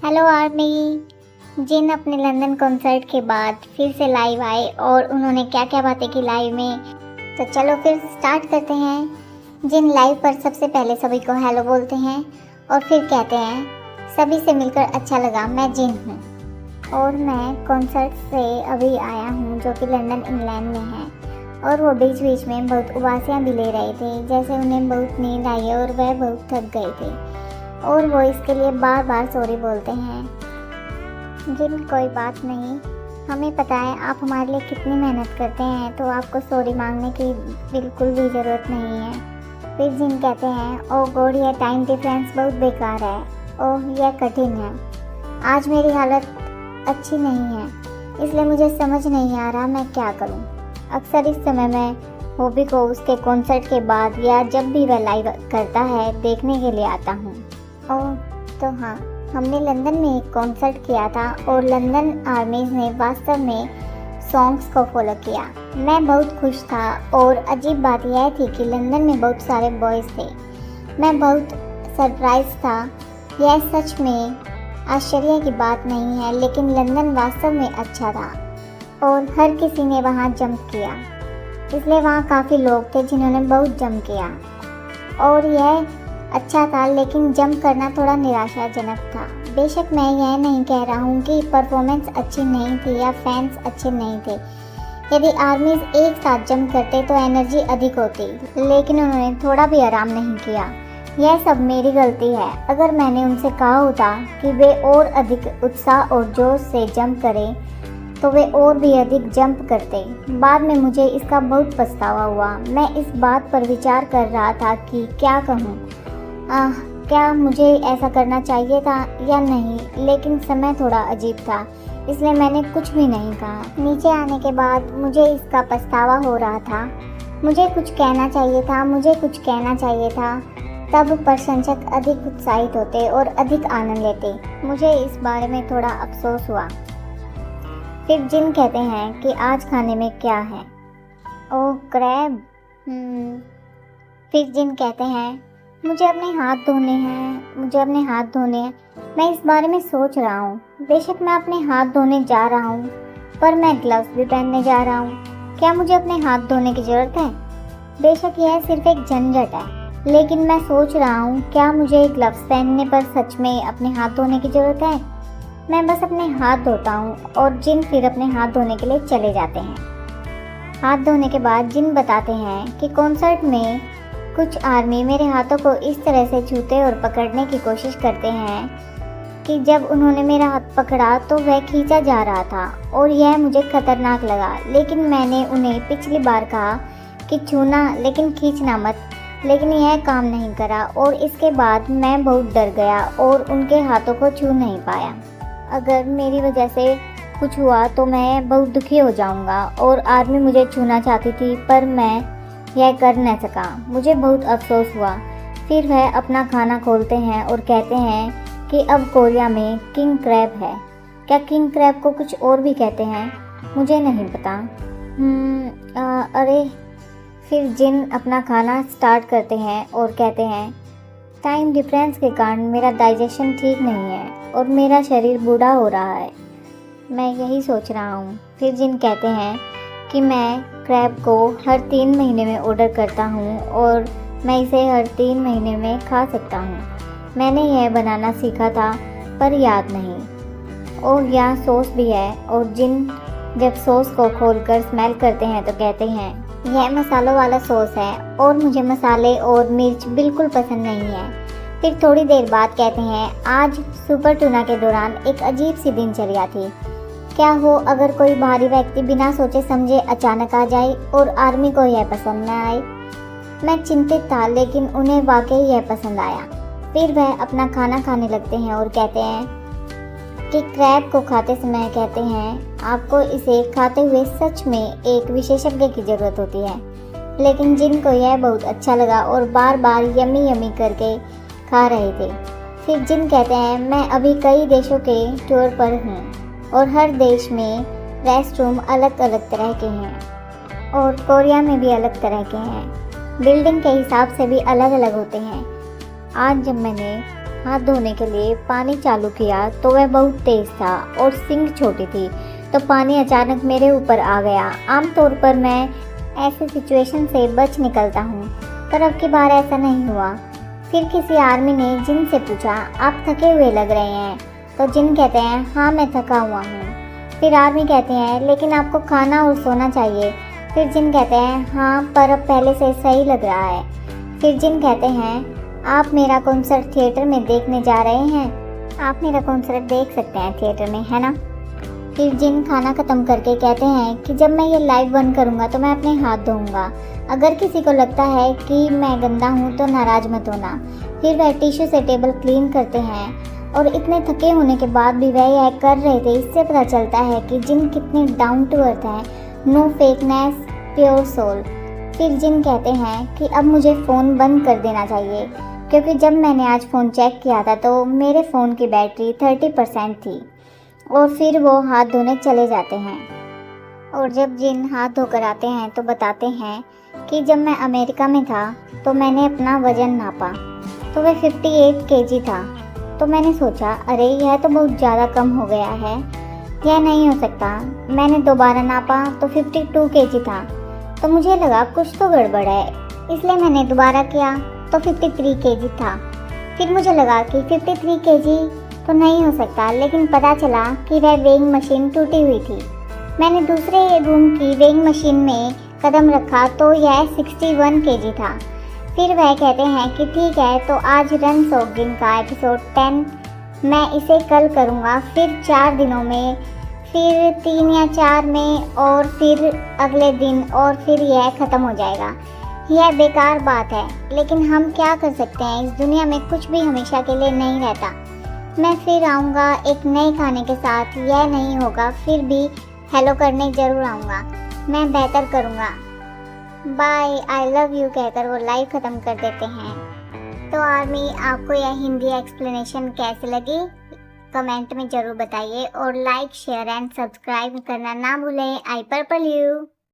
Hello army. जिन अपने London concert के बाद फिर से लाइव आए और उन्होंने क्या क्या बातें की लाइव में, तो चलो फिर स्टार्ट करते हैं। जिन लाइव पर सबसे पहले सभी को हेलो बोलते हैं और फिर कहते हैं सभी से मिलकर अच्छा लगा, मैं जिन हूँ और मैं कॉन्सर्ट से अभी आया हूँ जो कि लंदन इंग्लैंड में है। और वो बीच बीच में बहुत उबासियाँ भी ले रहे थे, जैसे उन्हें बहुत नींद आई और वह बहुत थक गए थे और वो इसके लिए बार बार सॉरी बोलते हैं। जिन कोई बात नहीं, हमें पता है आप हमारे लिए कितनी मेहनत करते हैं, तो आपको सॉरी मांगने की बिल्कुल भी ज़रूरत नहीं है। फिर जिन कहते हैं ओह गॉड, यह टाइम डिफरेंस बहुत बेकार है, ओह यह कठिन है, आज मेरी हालत अच्छी नहीं है, इसलिए मुझे समझ नहीं आ रहा मैं क्या करूं। अक्सर इस समय मैं हॉबी को उसके कॉन्सर्ट के बाद या जब भी वह लाइव करता है देखने के लिए आता हूँ। ओह तो हाँ, हमने लंदन में एक कॉन्सर्ट किया था और लंदन आर्मीज़ ने वास्तव में सॉन्ग्स को फॉलो किया। मैं बहुत खुश था और अजीब बात यह थी कि लंदन में बहुत सारे बॉयज़ थे। मैं बहुत सरप्राइज था। यह सच में आश्चर्य की बात नहीं है, लेकिन लंदन वास्तव में अच्छा था और हर किसी ने वहाँ जंप किया, इसलिए वहाँ काफ़ी लोग थे जिन्होंने बहुत जंप किया और यह अच्छा था, लेकिन जंप करना थोड़ा निराशाजनक था। बेशक मैं यह नहीं कह रहा हूँ कि परफॉर्मेंस अच्छी नहीं थी या फैंस अच्छे नहीं थे। यदि आर्मीज एक साथ जंप करते तो एनर्जी अधिक होती, लेकिन उन्होंने थोड़ा भी आराम नहीं किया। यह सब मेरी गलती है। अगर मैंने उनसे कहा होता कि वे और अधिक उत्साह और जोश से जंप करें तो वे और भी अधिक जंप करते। बाद में मुझे इसका बहुत पछतावा हुआ। मैं इस बात पर विचार कर रहा था कि क्या कहूँ, क्या मुझे ऐसा करना चाहिए था या नहीं, लेकिन समय थोड़ा अजीब था, इसलिए मैंने कुछ भी नहीं कहा। नीचे आने के बाद मुझे इसका पछतावा हो रहा था। मुझे कुछ कहना चाहिए था, मुझे कुछ कहना चाहिए था, तब प्रशंसक अधिक उत्साहित होते और अधिक आनंद लेते। मुझे इस बारे में थोड़ा अफसोस हुआ। फिर जिन कहते हैं कि आज खाने में क्या है, ओह क्रैब। फिर जिन कहते हैं मुझे अपने हाथ धोने हैं, मुझे अपने हाथ धोने हैं। मैं इस बारे में सोच रहा हूँ। बेशक मैं अपने हाथ धोने जा रहा हूँ, पर मैं ग्लव्स भी पहनने जा रहा हूँ। क्या मुझे अपने हाथ धोने की ज़रूरत है? बेशक यह सिर्फ एक झंझट है, लेकिन मैं सोच रहा हूँ क्या मुझे ग्लव्स पहनने पर सच में अपने हाथ धोने की ज़रूरत है? मैं बस अपने हाथ धोता हूँ और जिन फिर अपने हाथ धोने के लिए चले जाते हैं। हाथ धोने के बाद जिन बताते हैं कि कॉन्सर्ट में कुछ आर्मी मेरे हाथों को इस तरह से छूते और पकड़ने की कोशिश करते हैं कि जब उन्होंने मेरा हाथ पकड़ा तो वह खींचा जा रहा था और यह मुझे खतरनाक लगा। लेकिन मैंने उन्हें पिछली बार कहा कि छूना लेकिन खींचना मत, लेकिन यह काम नहीं करा और इसके बाद मैं बहुत डर गया और उनके हाथों को छू नहीं पाया। अगर मेरी वजह से कुछ हुआ तो मैं बहुत दुखी हो जाऊंगा और आर्मी मुझे छूना चाहती थी, पर मैं यह कर न सका। मुझे बहुत अफसोस हुआ। फिर वह अपना खाना खोलते हैं और कहते हैं कि अब कोरिया में किंग क्रैब है। क्या किंग क्रैब को कुछ और भी कहते हैं? मुझे नहीं पता। अरे। फिर जिन अपना खाना स्टार्ट करते हैं और कहते हैं टाइम डिफरेंस के कारण मेरा डाइजेशन ठीक नहीं है और मेरा शरीर बूढ़ा हो रहा है। मैं यही सोच रहा हूँ। फिर जिन कहते हैं कि मैं क्रैब को हर 3 महीने में ऑर्डर करता हूँ और मैं इसे हर 3 महीने में खा सकता हूँ। मैंने यह बनाना सीखा था पर याद नहीं। ओह यहाँ सॉस भी है। और जिन जब सॉस को खोलकर स्मेल करते हैं तो कहते हैं यह मसालों वाला सॉस है और मुझे मसाले और मिर्च बिल्कुल पसंद नहीं है। फिर थोड़ी देर बाद कहते हैं आज सुपर टूना के दौरान एक अजीब सी दिनचर्या थी। क्या हो अगर कोई बाहरी व्यक्ति बिना सोचे समझे अचानक आ जाए और आर्मी को यह पसंद न आए। मैं चिंतित था, लेकिन उन्हें वाकई यह पसंद आया। फिर वह अपना खाना खाने लगते हैं और कहते हैं कि क्रैब को खाते समय कहते हैं आपको इसे खाते हुए सच में एक विशेषज्ञ की ज़रूरत होती है। लेकिन जिनको यह बहुत अच्छा लगा और बार बार यमी यमी करके खा रहे थे। फिर जिन कहते हैं मैं अभी कई देशों के टूर पर हूँ और हर देश में रेस्ट रूम अलग अलग तरह के हैं और कोरिया में भी अलग तरह के हैं। बिल्डिंग के हिसाब से भी अलग अलग होते हैं। आज जब मैंने हाथ धोने के लिए पानी चालू किया तो वह बहुत तेज़ था और सिंक छोटी थी, तो पानी अचानक मेरे ऊपर आ गया। आमतौर पर मैं ऐसे सिचुएशन से बच निकलता हूँ, पर अब की बार ऐसा नहीं हुआ। फिर किसी आर्मी ने जिन से पूछा, आप थके हुए लग रहे हैं? तो जिन कहते हैं, हाँ मैं थका हुआ हूँ। फिर आर्मी कहते हैं, लेकिन आपको खाना और सोना चाहिए। फिर जिन कहते हैं, हाँ पर अब पहले से सही लग रहा है। फिर जिन कहते हैं, आप मेरा कॉन्सर्ट थिएटर में देखने जा रहे हैं? आप मेरा कॉन्सर्ट देख सकते हैं थिएटर में, है ना? फिर जिन खाना ख़त्म करके कहते हैं कि जब मैं ये लाइव बंद करूँगा तो मैं अपने हाथ धोऊंगा। अगर किसी को लगता है कि मैं गंदा हूँ तो नाराज़ मत होना। फिर वह टिश्यू से टेबल क्लीन करते हैं और इतने थके होने के बाद भी वह यह कर रहे थे। इससे पता चलता है कि जिन कितने डाउन टू अर्थ हैं, नो फेकनेस, प्योर सोल। फिर जिन कहते हैं कि अब मुझे फ़ोन बंद कर देना चाहिए, क्योंकि जब मैंने आज फ़ोन चेक किया था तो मेरे फ़ोन की बैटरी 30% थी। और फिर वो हाथ धोने चले जाते हैं। और जब जिन हाथ धोकर आते हैं तो बताते हैं कि जब मैं अमेरिका में था तो मैंने अपना वज़न नापा तो वह 58 kg था। तो मैंने सोचा, अरे यह तो बहुत ज़्यादा कम हो गया है, यह नहीं हो सकता। मैंने दोबारा नापा तो 52 kg था। तो मुझे लगा कुछ तो गड़बड़ है, इसलिए मैंने दोबारा किया तो 53 kg था। फिर मुझे लगा कि 53 kg तो नहीं हो सकता, लेकिन पता चला कि वह वेइंग मशीन टूटी हुई थी। मैंने दूसरे रूम की वेइंग मशीन में कदम रखा तो यह 61 kg था। फिर वह कहते हैं कि ठीक है, तो आज रन सॉगिंग का एपिसोड 10 मैं इसे कल करूँगा, फिर 4 दिनों में, फिर 3 या 4 में, और फिर अगले दिन, और फिर यह ख़त्म हो जाएगा। यह बेकार बात है, लेकिन हम क्या कर सकते हैं? इस दुनिया में कुछ भी हमेशा के लिए नहीं रहता। मैं फिर आऊँगा एक नए खाने के साथ। यह नहीं होगा, फिर भी हेलो करने ज़रूर आऊँगा। मैं बेहतर करूँगा। बाय, आई लव यू कहकर वो लाइव ख़त्म कर देते हैं। तो आर्मी, आपको यह हिंदी एक्सप्लेनेशन कैसे लगी कमेंट में ज़रूर बताइए, और लाइक, शेयर एंड सब्सक्राइब करना ना भूलें। आई पर्पल यू।